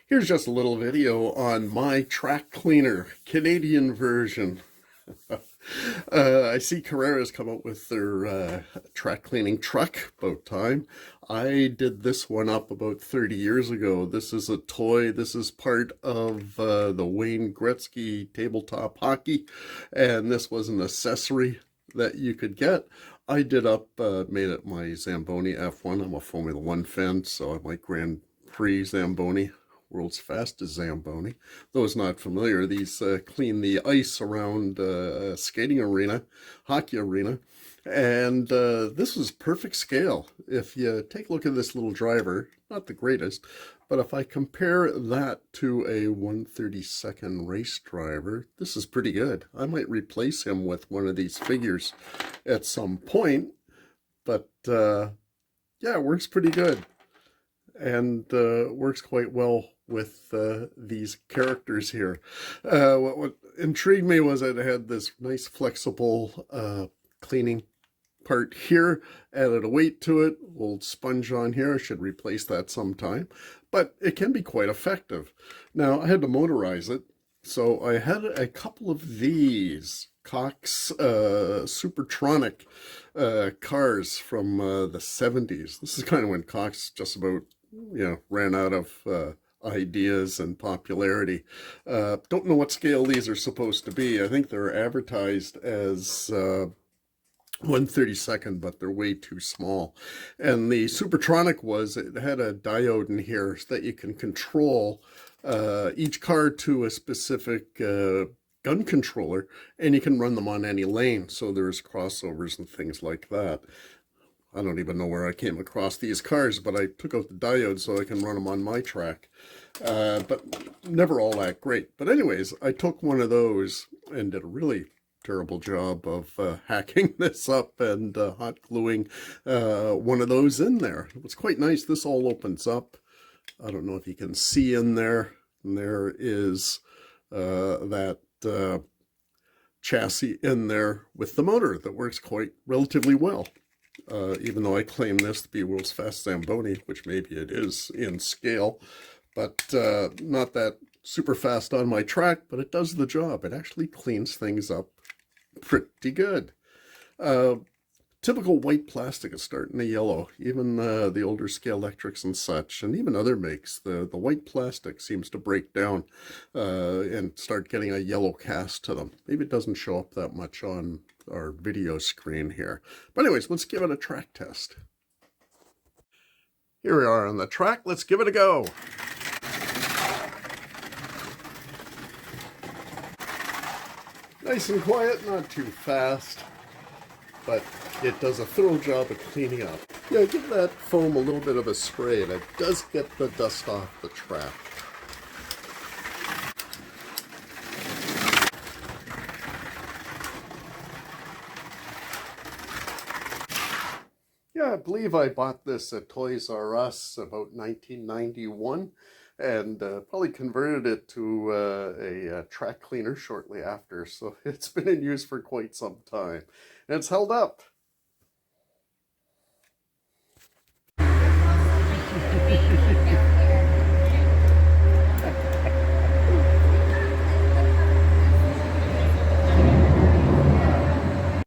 Here's just a little video on my track cleaner, Canadian version. I see Carrera's come up with their track cleaning truck, about time. I did this one up about 30 years ago. This is a toy. This is part of the Wayne Gretzky tabletop hockey, and this was an accessory that you could get. I did up, made it my Zamboni F1. I'm a Formula One fan, so I like Grand Prix Zamboni. World's fastest Zamboni. Those not familiar, these clean the ice around a skating arena, hockey arena, and this was perfect scale. If you take a look at this little driver, not the greatest, but if I compare that to a 1/32 race driver, this is pretty good. I might replace him with one of these figures at some point, but yeah, it works pretty good. And works quite well with these characters here. What intrigued me was it had this nice flexible cleaning part here, added a weight to it, old sponge on here. I should replace that sometime, but it can be quite effective. Now, I had to motorize it, so I had a couple of these Cox Supertronic cars from the 70s. This is kind of when Cox just about ran out of ideas and popularity. Don't know what scale these are supposed to be. I think they're advertised as 1/32, but they're way too small. And the Supertronic it had a diode in here so that you can control each car to a specific gun controller, and you can run them on any lane. So there's crossovers and things like that. I don't even know where I came across these cars, but I took out the diode so I can run them on my track. But never all that great. But anyways, I took one of those and did a really terrible job of hacking this up and hot gluing one of those in there. It was quite nice. This all opens up. I don't know if you can see in there. And there is that chassis in there with the motor that works quite relatively well. Even though I claim this to be world's fastest Zamboni, which maybe it is in scale, but not that super fast on my track, but it does the job. It actually cleans things up pretty good. Typical white plastic is starting to yellow. Even the older scale electrics and such, and even other makes, the white plastic seems to break down and start getting a yellow cast to them. Maybe it doesn't show up that much on our video screen here. But anyways, let's give it a track test. Here we are on the track. Let's give it a go. Nice and quiet, not too fast, but it does a thorough job of cleaning up. Yeah, give that foam a little bit of a spray, and it does get the dust off the track. Yeah, I believe I bought this at Toys R Us about 1991, and probably converted it to a track cleaner shortly after, so it's been in use for quite some time. And it's held up.